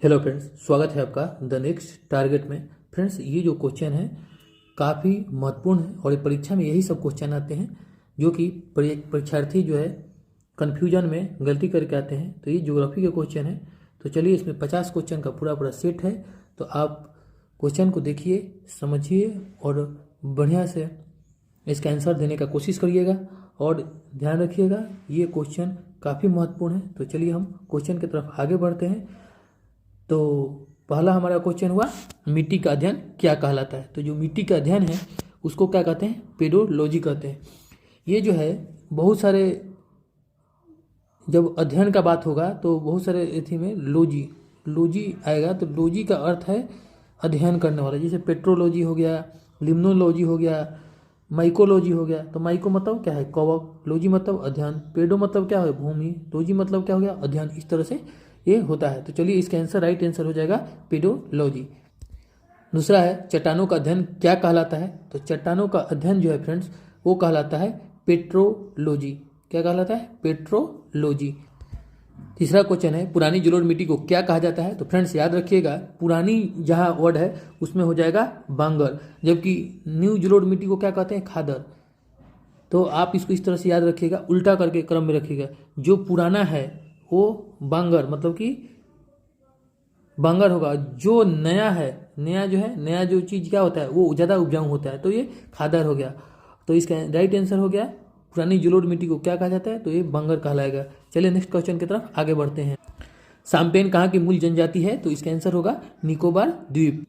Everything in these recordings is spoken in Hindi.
हेलो फ्रेंड्स, स्वागत है आपका द नेक्स्ट टारगेट में। फ्रेंड्स, ये जो क्वेश्चन है काफ़ी महत्वपूर्ण है और परीक्षा में यही सब क्वेश्चन आते हैं जो कि परीक्षार्थी जो है कन्फ्यूजन में गलती करके आते हैं। तो ये ज्योग्राफी के क्वेश्चन है। तो चलिए, इसमें 50 क्वेश्चन का पूरा सेट है। तो आप क्वेश्चन को देखिए, समझिए और बढ़िया से इसका आंसर देने का कोशिश करिएगा और ध्यान रखिएगा ये क्वेश्चन काफ़ी महत्वपूर्ण है। तो चलिए हम क्वेश्चन की तरफ आगे बढ़ते हैं। तो पहला हमारा क्वेश्चन हुआ, मिट्टी का अध्ययन क्या कहलाता है। तो जो मिट्टी का अध्ययन है उसको क्या कहते हैं? पेडोलॉजी कहते हैं। ये जो है बहुत सारे, जब अध्ययन का बात होगा तो बहुत सारे इसी में लॉजी आएगा। तो लॉजी का अर्थ है अध्ययन करने वाला, जैसे पेट्रोलॉजी हो गया, लिम्नोलॉजी हो गया, माइकोलॉजी हो गया। तो माइको मतलब क्या है? कवक। लॉजी मतलब अध्ययन। पेडो मतलब क्या है? भूमि। लॉजी मतलब क्या हो गया? अध्ययन। इस तरह से ये होता है। तो चलिए, इसका आंसर, राइट आंसर हो जाएगा पेडोलॉजी। दूसरा है, चट्टानों का अध्ययन क्या कहलाता है। तो चट्टानों का अध्ययन जो है फ्रेंड्स, वो कहलाता है पेट्रोलॉजी। क्या कहलाता है? पेट्रोलॉजी। तीसरा क्वेश्चन है, पुरानी जलोढ़ मिट्टी को क्या कहा जाता है। तो फ्रेंड्स याद रखिएगा, पुरानी जहां वर्ड है उसमें हो जाएगा बांगर, जबकि न्यू जलोढ़ मिट्टी को क्या कहते हैं? खादर। तो आप इसको इस तरह से याद रखिएगा, उल्टा करके क्रम में रखिएगा। जो पुराना है वो बांगर, मतलब कि बांगर होगा। जो नया है, नया जो है, नया जो चीज़ क्या होता है वो ज़्यादा उपजाऊ होता है, तो ये खादर हो गया। तो इसका राइट आंसर हो गया, पुरानी जलोढ़ मिट्टी को क्या कहा जाता है? तो ये बांगर कहलाएगा। चलिए नेक्स्ट क्वेश्चन की तरफ आगे बढ़ते हैं। साम्पेन कहाँ की मूल जनजाति है। तो इसका आंसर होगा निकोबार द्वीप।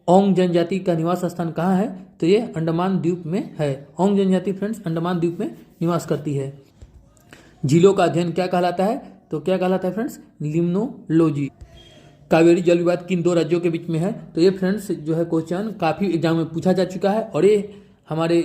ओंग जनजाति का निवास स्थान कहाँ है। तो ये अंडमान द्वीप में है। ओंग जनजाति फ्रेंड्स अंडमान द्वीप में निवास करती है। झीलों का अध्ययन क्या कहलाता है। तो क्या कहलाता है फ्रेंड्स? लिम्नोलॉजी। कावेरी जल विवाद किन दो राज्यों के बीच में है। तो ये फ्रेंड्स जो है क्वेश्चन काफ़ी एग्जाम में पूछा जा चुका है और ये हमारे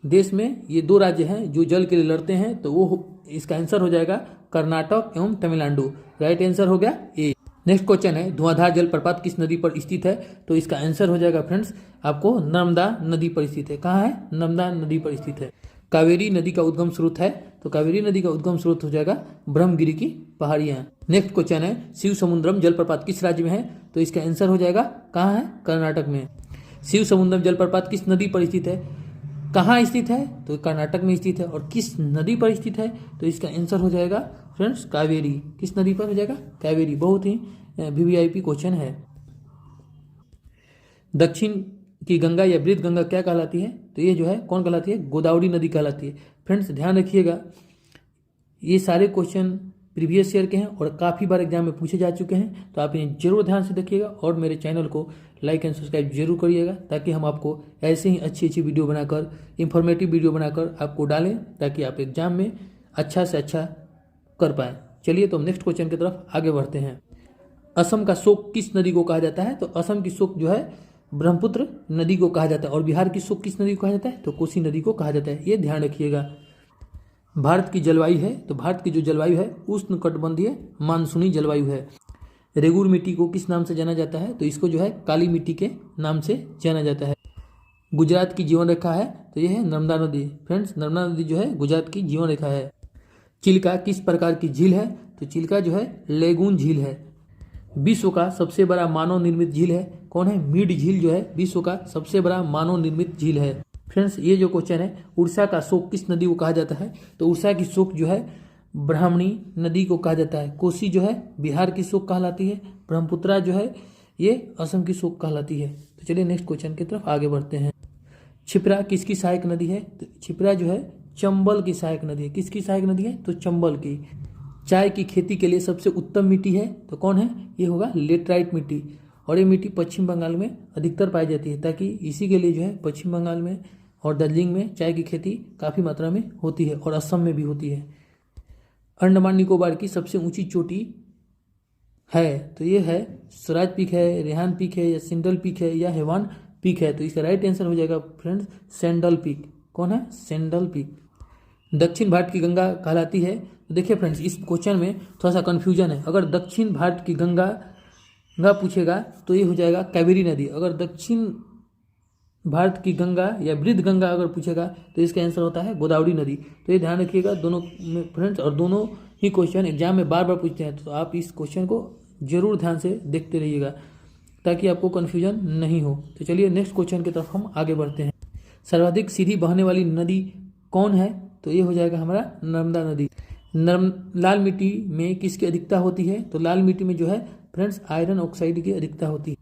देश में ये दो राज्य हैं जो जल के लिए लड़ते हैं। तो वो इसका आंसर हो जाएगा कर्नाटक एवं तमिलनाडु। राइट आंसर हो गया ए। नेक्स्ट क्वेश्चन है, धुआंधार जलप्रपात किस नदी पर स्थित है। तो इसका आंसर हो जाएगा फ्रेंड्स आपको नर्मदा नदी पर स्थित है। कहाँ है? नर्मदा नदी पर स्थित है। कावेरी नदी का उद्गम स्रोत है। तो कावेरी नदी का उद्गम स्रोत हो जाएगा ब्रह्मगिरी की पहाड़ियां। नेक्स्ट क्वेश्चन है, शिव समुद्रम जलप्रपात किस राज्य में है। तो इसका आंसर हो जाएगा कहाँ है? कर्नाटक में। शिव समुद्रम जलप्रपात किस नदी पर स्थित है? कहाँ स्थित है? तो कर्नाटक में स्थित है। और किस नदी पर स्थित है? तो इसका आंसर हो जाएगा फ्रेंड्स कावेरी। किस नदी पर हो जाएगा? कावेरी। बहुत ही वीवीआईपी क्वेश्चन है। दक्षिण की गंगा या वृद्ध गंगा क्या कहलाती है। तो ये जो है कौन कहलाती है? गोदावरी नदी कहलाती है। फ्रेंड्स ध्यान रखिएगा, ये सारे क्वेश्चन प्रीवियस ईयर के हैं और काफ़ी बार एग्जाम में पूछे जा चुके हैं। तो आप इन्हें जरूर ध्यान से देखिएगा और मेरे चैनल को लाइक एंड सब्सक्राइब जरूर करिएगा, ताकि हम आपको ऐसे ही अच्छी वीडियो बनाकर, इंफॉर्मेटिव वीडियो बनाकर आपको डालें, ताकि आप एग्जाम में अच्छा से अच्छा कर पाएँ। चलिए, तो हम नेक्स्ट क्वेश्चन की तरफ आगे बढ़ते हैं। असम का शोक किस नदी को कहा जाता है। तो असम की शोक जो है ब्रह्मपुत्र नदी को कहा जाता है। और बिहार की शोक किस नदी को कहा जाता है। तो कोसी नदी को कहा जाता है। ये ध्यान रखिएगा। भारत की जलवायु है, तो भारत की जो जलवायु है उष्णकटिबंधीय मानसूनी जलवायु है। रेगुर मिट्टी को किस नाम से जाना जाता है। तो इसको जो है काली मिट्टी के नाम से जाना जाता है। गुजरात की जीवन रेखा है, तो यह है नर्मदा नदी। फ्रेंड्स नर्मदा नदी जो है गुजरात की जीवन रेखा है। चिल्का किस प्रकार की झील है। तो चिल्का जो है लेगून झील है। विश्व का सबसे बड़ा मानव निर्मित झील है, कौन है? मीड झील जो है विश्व का सबसे बड़ा मानव निर्मित झील है। फ्रेंड्स ये जो क्वेश्चन है, उड़ीसा का शोक किस नदी को कहा जाता है। तो उड़ीसा की शोक जो है ब्राह्मणी नदी को कहा जाता है। कोसी जो है बिहार की शोक कहलाती है। ब्रह्मपुत्रा जो है ये असम की शोक कहलाती है। तो चलिए नेक्स्ट क्वेश्चन की तरफ आगे बढ़ते हैं। क्षिप्रा किसकी सहायक नदी है। तो क्षिप्रा जो है चंबल की सहायक नदी है। किसकी सहायक नदी है। तो चंबल की। चाय की खेती के लिए सबसे उत्तम मिट्टी है, तो कौन है? ये होगा लेटराइट मिट्टी। और ये मिट्टी पश्चिम बंगाल में अधिकतर पाई जाती है, ताकि इसी के लिए जो है पश्चिम बंगाल में और दार्जिलिंग में चाय की खेती काफ़ी मात्रा में होती है और असम में भी होती है। अंडमान निकोबार की सबसे ऊंची चोटी है, तो ये है स्वराज पीक है, रेहान पीक है, या सिंडल पीक है, या हेवान पीक है। तो इसका राइट आंसर हो जाएगा फ्रेंड्स सेंडल पीक। कौन है? Sandal peak. दक्षिण भारत की गंगा कहलाती है। तो देखिए फ्रेंड्स, इस क्वेश्चन में थोड़ा सा कन्फ्यूजन है। अगर दक्षिण भारत की गंगा पूछेगा तो ये हो जाएगा कावेरी नदी। अगर दक्षिण भारत की गंगा या वृद्ध गंगा अगर पूछेगा तो इसका आंसर होता है गोदावरी नदी। तो ये ध्यान रखिएगा दोनों में फ्रेंड्स, और दोनों ही क्वेश्चन एग्जाम में बार बार पूछते हैं। तो आप इस क्वेश्चन को जरूर ध्यान से देखते रहिएगा ताकि आपको कन्फ्यूजन नहीं हो। तो चलिए नेक्स्ट क्वेश्चन की तरफ हम आगे बढ़ते हैं। सर्वाधिक सीधी बहने वाली नदी कौन है? तो ये हो जाएगा हमारा नर्मदा नदी। लाल मिट्टी में किसकी अधिकता होती है? तो लाल मिट्टी में जो है फ्रेंड्स आयरन ऑक्साइड की अधिकता होती है।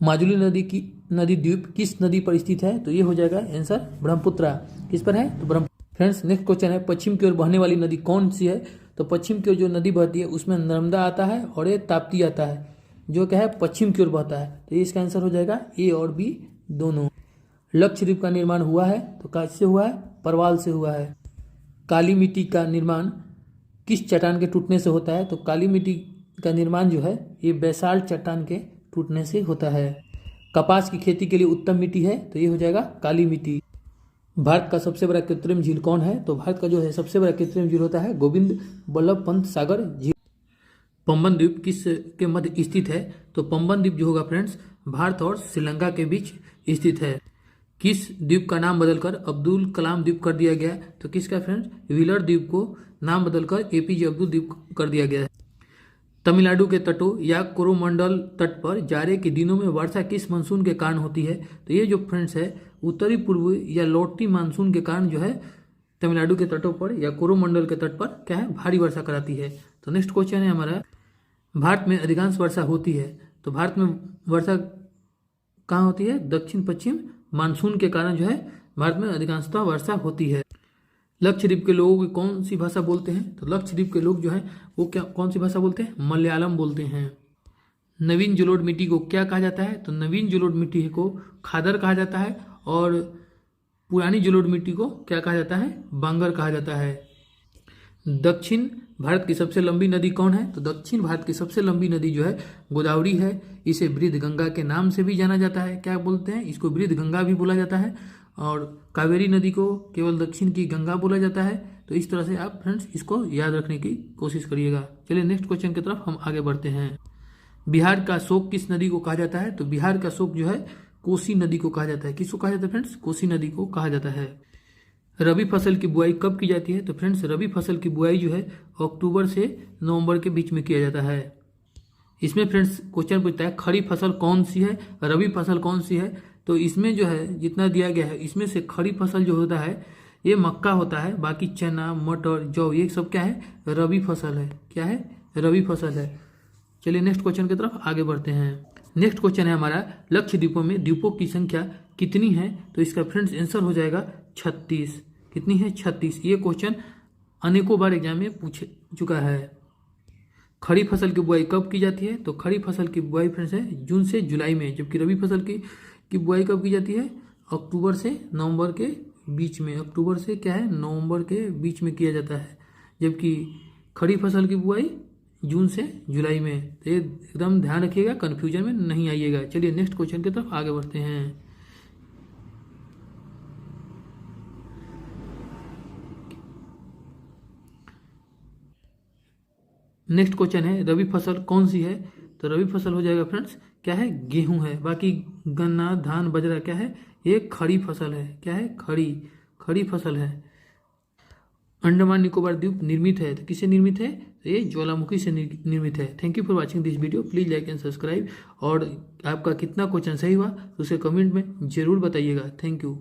माजुली नदी द्वीप किस नदी पर स्थित है? तो ये हो जाएगा आंसर ब्रह्मपुत्रा। किस पर है? तो ब्रह्मपुत्र। फ्रेंड्स नेक्स्ट क्वेश्चन है, पश्चिम की ओर बहने वाली नदी कौन सी है? तो पश्चिम की ओर जो नदी बहती है उसमें नर्मदा आता है और ये ताप्ती आता है, जो क्या है पश्चिम की ओर बहता है। तो ये इसका आंसर हो जाएगा ए और बी दोनों। लक्षद्वीप का निर्माण हुआ है तो किससे हुआ है? परवाल से हुआ है। काली मिट्टी का निर्माण किस चट्टान के टूटने से होता है? तो काली मिट्टी का निर्माण जो है ये बैसाल्ट चट्टान के टूटने से होता है। कपास की खेती के लिए उत्तम मिट्टी है तो ये हो जाएगा काली मिट्टी। भारत का सबसे बड़ा कृत्रिम झील कौन है? तो भारत का जो है सबसे बड़ा कृत्रिम झील होता है गोविंद बल्लभ पंत सागर झील। पंबन द्वीप किस के मध्य स्थित है? तो पंबन द्वीप जो होगा फ्रेंड्स भारत और श्रीलंका के बीच स्थित है। किस द्वीप का नाम बदलकर अब्दुल कलाम द्वीप कर दिया गया? तो किसका फ्रेंड्स? व्हीलर द्वीप को नाम बदलकर एपीजे अब्दुल द्वीप कर दिया गया है। तमिलनाडु के तटों या कोरोमंडल तट पर जाड़े के दिनों में वर्षा किस मानसून के कारण होती है? तो ये जो फ्रेंड्स है उत्तरी पूर्व या लौटी मानसून के कारण जो है तमिलनाडु के तटों पर या कोरोमंडल के तट पर क्या है भारी वर्षा कराती है। तो नेक्स्ट क्वेश्चन है हमारा, भारत में अधिकांश वर्षा होती है। तो भारत में वर्षा कहाँ होती है? दक्षिण पश्चिम मानसून के कारण जो है भारत में अधिकांशतः वर्षा होती है। लक्षद्वीप के लोग कौन सी भाषा बोलते हैं? तो लक्षद्वीप के लोग जो है वो क्या कौन सी भाषा बोलते हैं? मलयालम बोलते हैं। नवीन जलोढ़ मिट्टी को क्या कहा जाता है? तो नवीन जलोढ़ मिट्टी को खादर कहा जाता है और पुरानी जलोढ़ मिट्टी को क्या कहा जाता है? बांगर कहा जाता है। दक्षिण भारत की सबसे लंबी नदी कौन है? तो दक्षिण भारत की सबसे लंबी नदी जो है गोदावरी है। इसे वृद्ध गंगा के नाम से भी जाना जाता है। क्या बोलते हैं इसको? वृद्ध गंगा भी बोला जाता है। और कावेरी नदी को केवल दक्षिण की गंगा बोला जाता है। तो इस तरह से आप फ्रेंड्स इसको याद रखने की कोशिश करिएगा। चलिए नेक्स्ट क्वेश्चन की तरफ हम आगे बढ़ते हैं। बिहार का शोक किस नदी को कहा जाता है? तो बिहार का शोक जो है कोसी नदी को कहा जाता है। किसको कहा जाता है फ्रेंड्स? कोसी नदी को कहा जाता है। रबी फसल की बुआई कब की जाती है? तो फ्रेंड्स रबी फसल की बुआई जो है अक्टूबर से नवंबर के बीच में किया जाता है। इसमें फ्रेंड्स क्वेश्चन पूछता है खड़ी फसल कौन सी है, रबी फसल कौन सी है? तो इसमें जो है जितना दिया गया है इसमें से खड़ी फसल जो होता है ये मक्का होता है, बाकी चना मटर जौ ये सब क्या है? रबी फसल है। क्या है? रबी फसल है। चलिए नेक्स्ट क्वेश्चन की तरफ आगे बढ़ते हैं। नेक्स्ट क्वेश्चन है हमारा, लक्षद्वीपों में द्वीपों की संख्या कितनी है? तो इसका फ्रेंड्स आंसर हो जाएगा 36। कितनी है? 36। ये क्वेश्चन अनेकों बार एग्जाम में पूछ चुका है। खड़ी फसल की बुआई कब की जाती है? तो खड़ी फसल की बुआई फ्रेंड्स है जून से जुलाई में, जबकि रबी फसल की बुआई कब की जाती है? अक्टूबर से नवंबर के बीच में। अक्टूबर से क्या है? नवंबर के बीच में किया जाता है, जबकि खड़ी फसल की बुआई जून से जुलाई में। तो ये एकदम ध्यान रखिएगा, कन्फ्यूजन में नहीं आइएगा। चलिए नेक्स्ट क्वेश्चन की तरफ आगे बढ़ते हैं। नेक्स्ट क्वेश्चन है रबी फसल कौन सी है? तो रबी फसल हो जाएगा फ्रेंड्स क्या है? गेहूं है। बाकी गन्ना धान बाजरा क्या है? ये खड़ी फसल है। क्या है? खड़ी फसल है। अंडमान निकोबार द्वीप निर्मित है तो किससे निर्मित है? तो ये ज्वालामुखी से निर्मित है। Thank you for watching this video. Please like and subscribe. और आपका कितना क्वेश्चन सही हुआ उसे कमेंट में जरूर बताइएगा। Thank you.